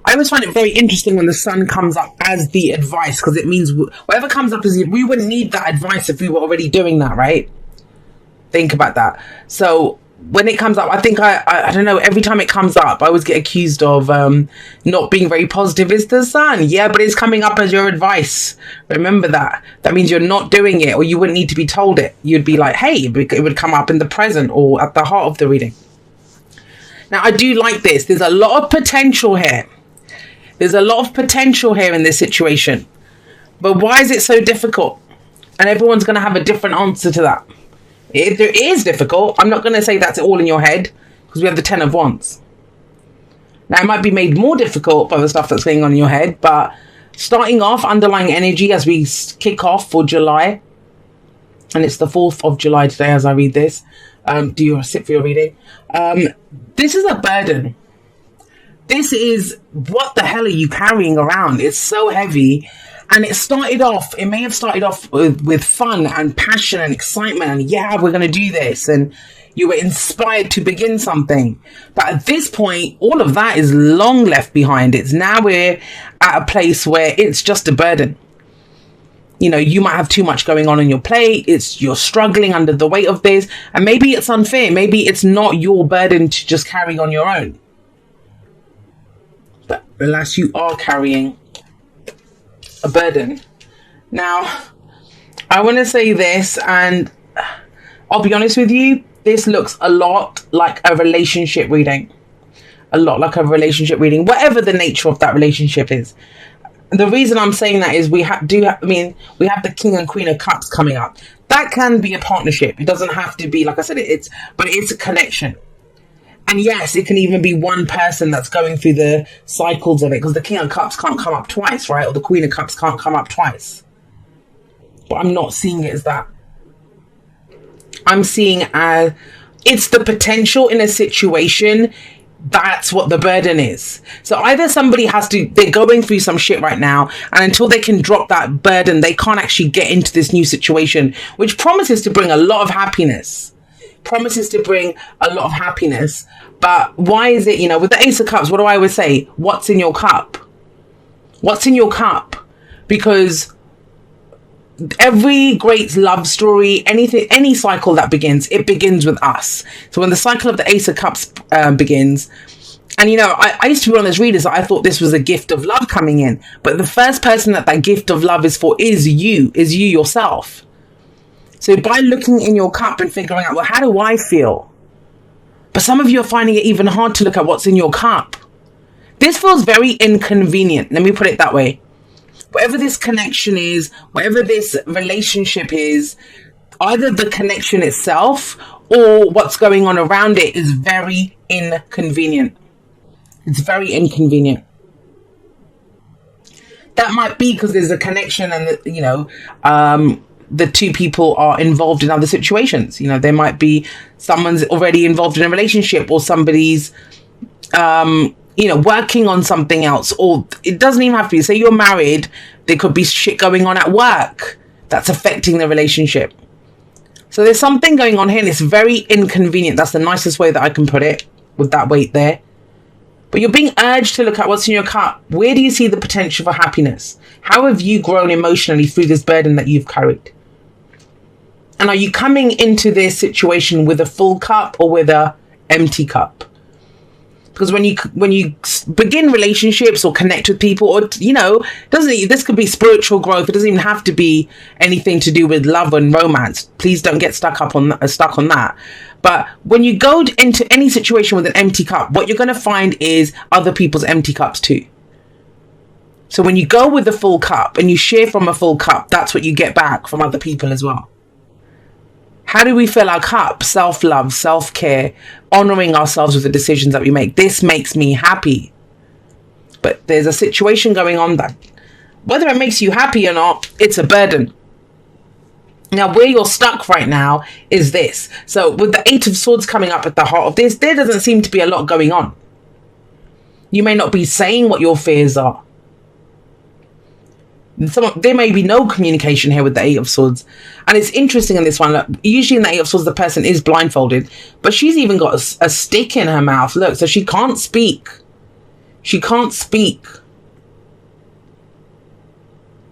I always find it very interesting when the sun comes up as the advice, because it means whatever comes up is, we wouldn't need that advice if we were already doing that, right? Think about that. So when it comes up, I think I don't know, every time it comes up, I always get accused of not being very positive. Is the sun? Yeah, but it's coming up as your advice. Remember that. That means you're not doing it, or you wouldn't need to be told it. You'd be like, hey, it would come up in the present or at the heart of the reading. Now, I do like this. There's a lot of potential here. There's a lot of potential here in this situation. But why is it so difficult? And everyone's going to have a different answer to that. It is difficult. I'm not going to say that's all in your head, because we have the 10 of Wands. Now, it might be made more difficult by the stuff that's going on in your head, but starting off, underlying energy as we kick off for July, and it's the 4th of July today as I read this. Do you sit for your reading? This is a burden. This is, what the hell are you carrying around? It's so heavy. And it may have started off with fun and passion and excitement and, yeah, we're going to do this. And you were inspired to begin something. But at this point, all of that is long left behind. It's now we're at a place where it's just a burden. You know, you might have too much going on your plate. You're struggling under the weight of this. And maybe it's unfair. Maybe it's not your burden to just carry on your own. But alas, you are carrying a burden. Now, I want to say this, and I'll be honest with you, this looks a lot like a relationship reading. A lot like a relationship reading, whatever the nature of that relationship is. The reason I'm saying that is we have the King and Queen of Cups coming up. That can be a partnership. It doesn't have to be, like I said, but it's a connection. And yes, it can even be one person that's going through the cycles of it, because the King of Cups can't come up twice, right? Or the Queen of Cups can't come up twice. But I'm not seeing it as that. I'm seeing as it's the potential in a situation. That's what the burden is. So either they're going through some shit right now, and until they can drop that burden, they can't actually get into this new situation, which promises to bring a lot of happiness. But why is it, with the Ace of Cups, what do I always say? What's in your cup? What's in your cup? Because every great love story, any cycle that begins, it begins with us. So when the cycle of the Ace of Cups begins, and I used to be one of those readers that I thought this was a gift of love coming in, but the first person that gift of love is for is you yourself. So by looking in your cup and figuring out, well, how do I feel? But some of you are finding it even hard to look at what's in your cup. This feels very inconvenient. Let me put it that way. Whatever this connection is, whatever this relationship is, either the connection itself or what's going on around it is very inconvenient. It's very inconvenient. That might be because there's a connection and, the two people are involved in other situations. There might be someone's already involved in a relationship, or somebody's, working on something else, or it doesn't even have to be. Say you're married, there could be shit going on at work that's affecting the relationship. So there's something going on here, and it's very inconvenient. That's the nicest way that I can put it, with that weight there. But you're being urged to look at what's in your cup. Where do you see the potential for happiness? How have you grown emotionally through this burden that you've carried? And are you coming into this situation with a full cup or with a empty cup? Because when you begin relationships or connect with people, or this could be spiritual growth. It doesn't even have to be anything to do with love and romance. Please don't get stuck on that. But when you go into any situation with an empty cup, what you're going to find is other people's empty cups too. So when you go with the full cup and you share from a full cup, that's what you get back from other people as well. How do we fill our cup? Self-love, self-care, honoring ourselves with the decisions that we make. This makes me happy. But there's a situation going on that, whether it makes you happy or not, it's a burden. Now, where you're stuck right now is this. So with the 8 of Swords coming up at the heart of this, there doesn't seem to be a lot going on. You may not be saying what your fears are. There may be no communication here with the 8 of Swords. And it's interesting in this one. Look, usually in the 8 of Swords, the person is blindfolded. But she's even got a stick in her mouth. Look, so she can't speak. She can't speak.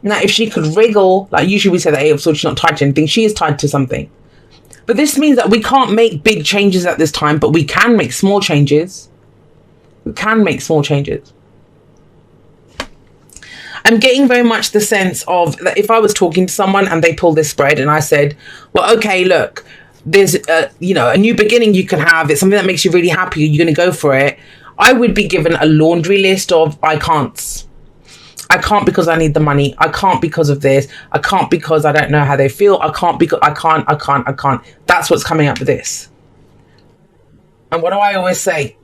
Now, if she could wriggle, like usually we say that Eight of Swords, she's not tied to anything. She is tied to something. But this means that we can't make big changes at this time, but we can make small changes. We can make small changes. I'm getting very much the sense of that if I was talking to someone and they pulled this spread and I said, well, okay, look, there's a new beginning you can have. It's something that makes you really happy. You're going to go for it. I would be given a laundry list of I can't. I can't because I need the money. I can't because of this. I can't because I don't know how they feel. I can't because I can't. That's what's coming up with this. And what do I always say?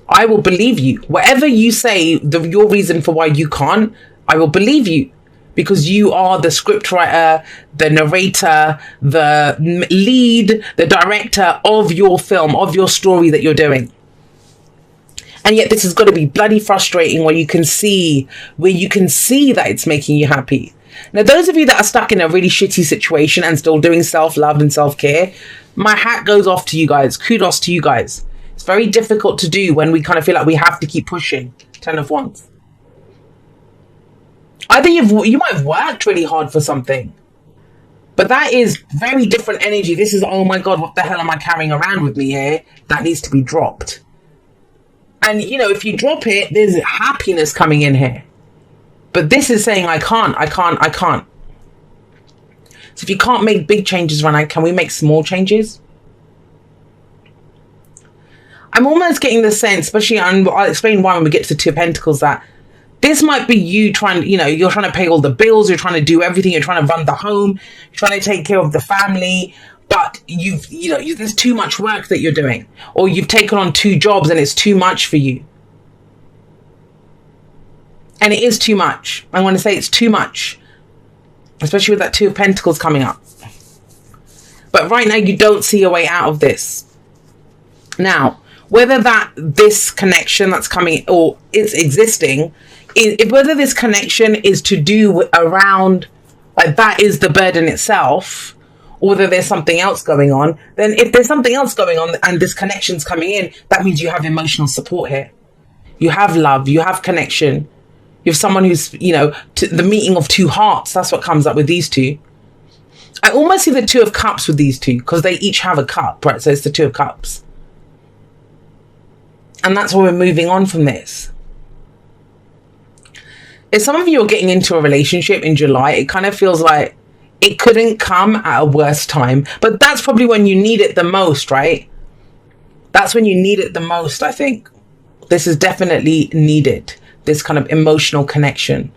I will believe you. Whatever you say, your reason for why you can't, I will believe you. Because you are the scriptwriter, the narrator, the lead, the director of your film, of your story that you're doing. And yet this has got to be bloody frustrating where you can see that it's making you happy. Now, those of you that are stuck in a really shitty situation and still doing self-love and self-care, my hat goes off to you guys. Kudos to you guys. It's very difficult to do when we kind of feel like we have to keep pushing. 10 of Wands. Either you might have worked really hard for something, but that is very different energy. This is, oh my God, what the hell am I carrying around with me here? That needs to be dropped. And, if you drop it, there's happiness coming in here. But this is saying, I can't. So if you can't make big changes right now, can we make small changes? I'm almost getting the sense, especially, and I'll explain why when we get to the Two of Pentacles, that this might be you trying, you're trying to pay all the bills, you're trying to do everything, you're trying to run the home, you're trying to take care of the family, but there's too much work that you're doing, or you've taken on 2 jobs and it's too much for you. And it is too much. I'm going to say it's too much, especially with that Two of Pentacles coming up. But right now you don't see a way out of this. Now, whether this connection that's coming or it's existing, whether this connection is to do around, like that is the burden itself, or whether there's something else going on, then if there's something else going on and this connection's coming in, that means you have emotional support here. You have love, you have connection. You have someone who's, the meeting of 2 hearts. That's what comes up with these two. I almost see the Two of Cups with these two because they each have a cup, right? So it's the Two of Cups. And that's why we're moving on from this. If some of you are getting into a relationship in July, it kind of feels like it couldn't come at a worse time. But that's probably when you need it the most, right? That's when you need it the most, I think. This is definitely needed. This kind of emotional connection.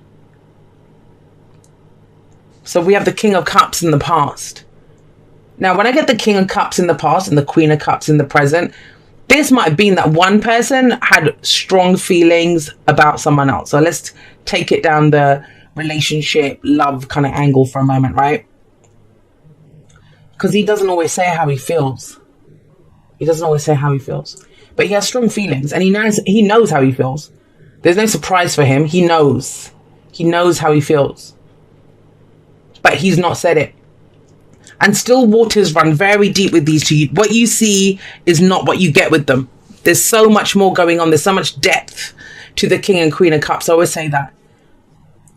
So we have the King of Cups in the past. Now, when I get the King of Cups in the past and the Queen of Cups in the present, this might have been that one person had strong feelings about someone else. So let's take it down the relationship, love kind of angle for a moment, right? Because he doesn't always say how he feels. He doesn't always say how he feels. But he has strong feelings and he knows how he feels. There's no surprise for him. He knows. He knows how he feels. But he's not said it. And still waters run very deep with these two. What you see is not what you get with them. There's so much more going on. There's so much depth to the King and Queen of Cups. I always say that.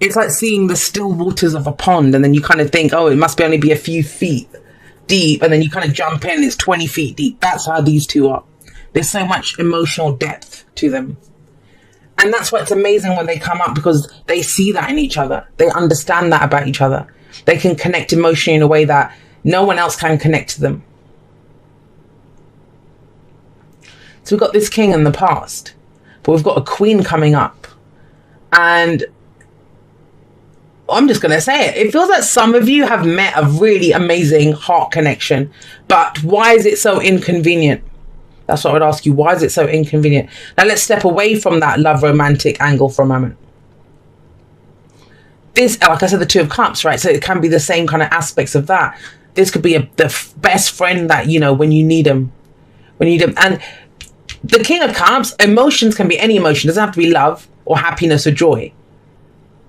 It's like seeing the still waters of a pond. And then you kind of think, oh, it must only be a few feet deep. And then you kind of jump in. It's 20 feet deep. That's how these two are. There's so much emotional depth to them. And that's why it's amazing when they come up, because they see that in each other. They understand that about each other. They can connect emotionally in a way that no one else can connect to them. So we've got this king in the past, but we've got a queen coming up. And I'm just going to say it. It feels like some of you have met a really amazing heart connection. But why is it so inconvenient? That's what I would ask you. Why is it so inconvenient? Now let's step away from that love romantic angle for a moment. This, like I said, the Two of Cups, right? So it can be the same kind of aspects of that. This could be the best friend that, when you need them. When you need them. And the King of Cups, emotions can be any emotion. It doesn't have to be love or happiness or joy.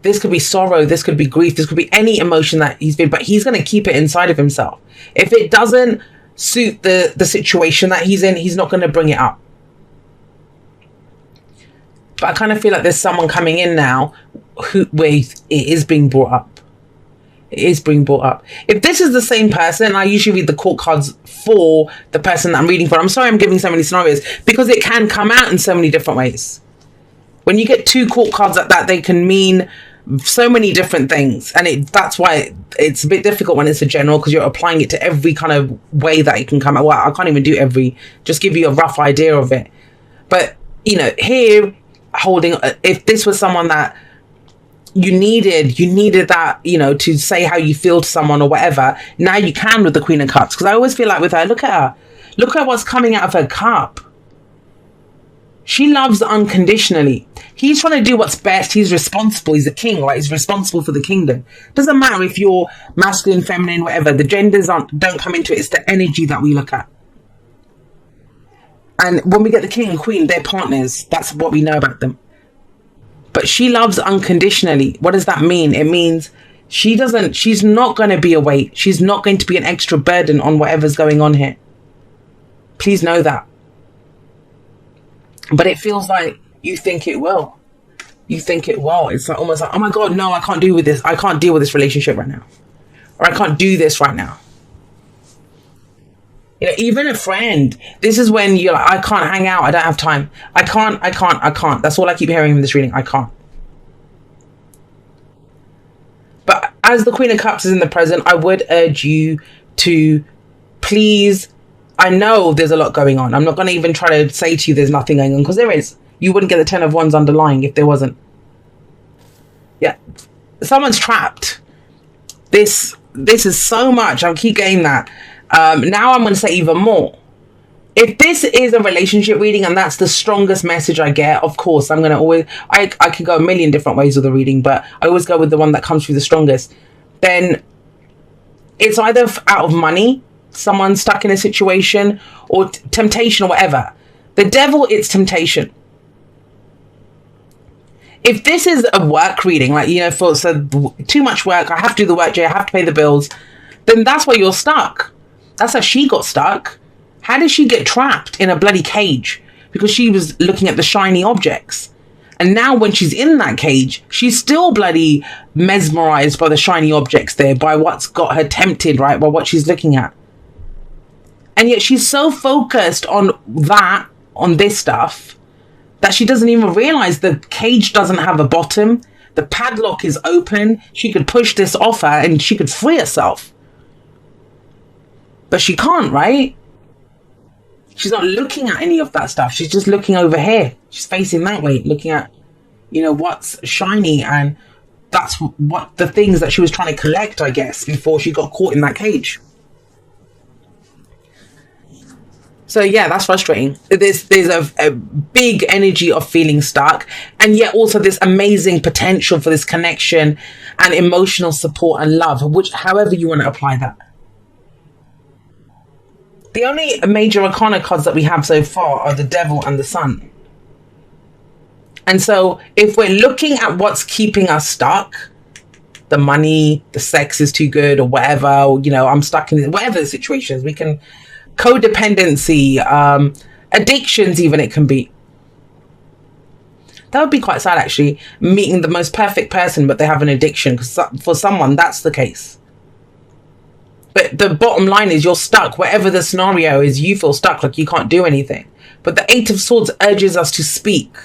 This could be sorrow. This could be grief. This could be any emotion that he's been, but he's going to keep it inside of himself. If it doesn't suit the situation that he's in, he's not going to bring it up. But I kind of feel like there's someone coming in now where it is being brought up. It is being brought up. If this is the same person, I usually read the court cards for the person that I'm reading for. I'm sorry I'm giving so many scenarios, because it can come out in so many different ways. When you get 2 court cards like that, they can mean so many different things. And that's why it's a bit difficult when it's a general, because you're applying it to every kind of way that it can come out. Well, I can't even do every, just give you a rough idea of it. But, you know, here, if this was someone that you needed that, you know, to say how you feel to someone or whatever, now you can with the Queen of Cups. Because I always feel like with her, look at what's coming out of her cup. She loves unconditionally. He's trying to do what's best. He's responsible. He's a king, right? He's responsible for the kingdom. Doesn't matter if you're masculine, feminine, whatever. The genders don't come into it. It's the energy that we look at. And when we get the king and queen, they're partners. That's what we know about them. But she loves unconditionally. What does that mean? It means she's not going to be a weight. She's not going to be an extra burden on whatever's going on here. Please know that. But it feels like you think it will. You think it will. It's like almost like, oh my God, no, I can't deal with this. I can't deal with this relationship right now. Or I can't do this right now. You know, even a friend. This is when you're like, I can't hang out. I don't have time. I can't. That's all I keep hearing in this reading. I can't. But as the Queen of Cups is in the present, I would urge you to please. I know there's a lot going on. I'm not going to even try to say to you there's nothing going on, because there is. You wouldn't get the 10 of Wands underlying if there wasn't. Yeah. Someone's trapped. This is so much. I'll keep getting that. Now I'm going to say even more. If this is a relationship reading and that's the strongest message I get, of course, I'm going to always... I could go a million different ways with the reading, but I always go with the one that comes through the strongest. Then it's either out of money, someone stuck in a situation, or temptation or whatever. The devil, it's temptation. If this is a work reading, like, you know, too much work, I have to do the work, Jay, I have to pay the bills, then that's where you're stuck. That's how she got stuck. How did she get trapped in a bloody cage? Because she was looking at the shiny objects. And now when she's in that cage, she's still bloody mesmerized by the shiny objects there, by what's got her tempted, right? By what she's looking at. And yet she's so focused on this stuff, that she doesn't even realize the cage doesn't have a bottom. The padlock is open. She could push this off her and she could free herself. But she can't, right? She's not looking at any of that stuff. She's just looking over here. She's facing that way, looking at, you know, what's shiny. And that's what the things that she was trying to collect, I guess, before she got caught in that cage. So yeah, that's frustrating. There's a big energy of feeling stuck, and yet also this amazing potential for this connection and emotional support and love, which, however you want to apply that. The only major arcana cards that we have so far are the Devil and the Sun. And so if we're looking at what's keeping us stuck, the money, the sex is too good, or whatever, or, you know, I'm stuck in whatever the situation is, we can... codependency, addictions even, it can be. That would be quite sad, actually, meeting the most perfect person but they have an addiction, because for someone that's the case. But the bottom line is you're stuck. Whatever the scenario is, you feel stuck, like you can't do anything. But the Eight of Swords urges us to speak,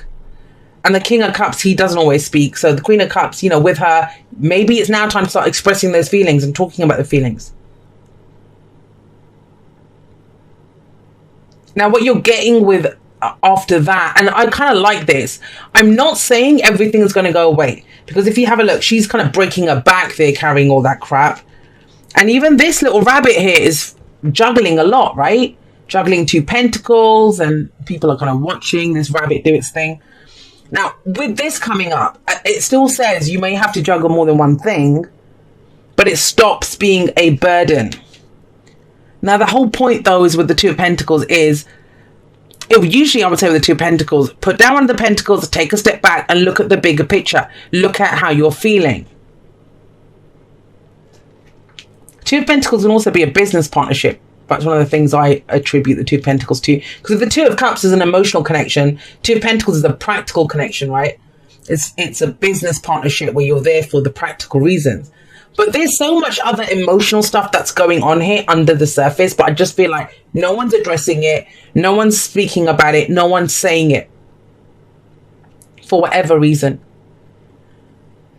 and the King of Cups, he doesn't always speak. So the Queen of Cups, you know, with her, maybe it's now time to start expressing those feelings and talking about the feelings. Now, what you're getting with after that, and I kind of like this, I'm not saying everything's going to go away, because if you have a look, she's kind of breaking her back there, carrying all that crap. And even this little rabbit here is juggling a lot, right? Juggling 2 pentacles, and people are kind of watching this rabbit do its thing. Now, with this coming up, it still says you may have to juggle more than one thing, but it stops being a burden. Now, the whole point, though, is with the 2 of Pentacles is, usually I would say with the 2 of Pentacles, put down one of the Pentacles, take a step back and look at the bigger picture. Look at how you're feeling. 2 of Pentacles can also be a business partnership, That's one of the things I attribute the Two of Pentacles to. Because the Two of Cups is an emotional connection. Two of Pentacles is a practical connection, right? It's a business partnership where you're there for the practical reasons. But there's so much other emotional stuff that's going on here under the surface. But I just feel like no one's addressing it. No one's speaking about it. No one's saying it. For whatever reason.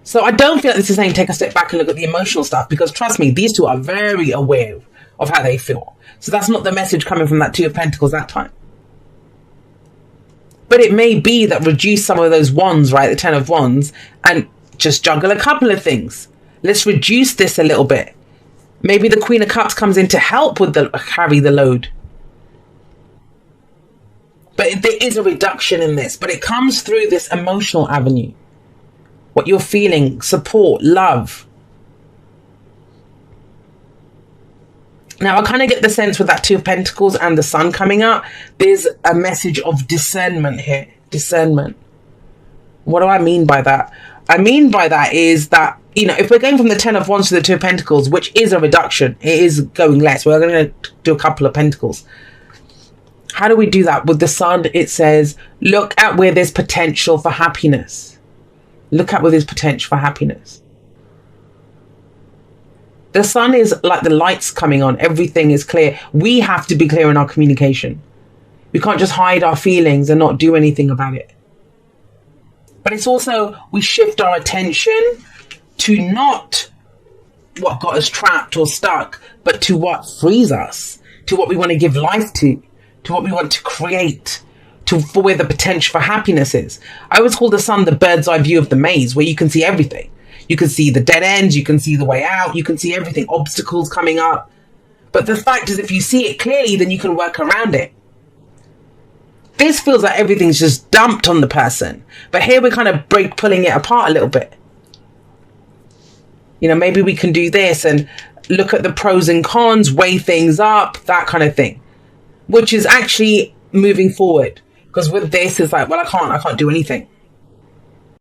So I don't feel like this is saying take a step back and look at the emotional stuff. Because trust me, these two are very aware of how they feel. So that's not the message coming from that Two of Pentacles that time. But it may be that reduce some of those wands, right? The Ten of Wands. And just juggle a couple of things. Let's reduce this a little bit. Maybe the Queen of Cups comes in to help with carry the load. But there is a reduction in this. But it comes through this emotional avenue. What you're feeling, support, love. Now, I kind of get the sense with that Two of Pentacles and the Sun coming up, there's a message of discernment here. Discernment. What do I mean by that? I mean by that is that, you know, if we're going from the Ten of Wands to the Two of Pentacles, which is a reduction, it is going less. We're going to do a couple of Pentacles. How do we do that? With the Sun, it says, look at where there's potential for happiness. Look at where there's potential for happiness. The Sun is like the lights coming on. Everything is clear. We have to be clear in our communication. We can't just hide our feelings and not do anything about it. But it's also, we shift our attention to not what got us trapped or stuck, but to what frees us, to what we want to give life to what we want to create, for where the potential for happiness is. I always call the Sun the bird's eye view of the maze, where you can see everything. You can see the dead ends, you can see the way out, you can see everything, obstacles coming up. But the fact is, if you see it clearly, then you can work around it. This feels like everything's just dumped on the person. But here we're kind of pulling it apart a little bit. You know, maybe we can do this and look at the pros and cons, weigh things up, that kind of thing. Which is actually moving forward. Because with this, it's like, well, I can't do anything.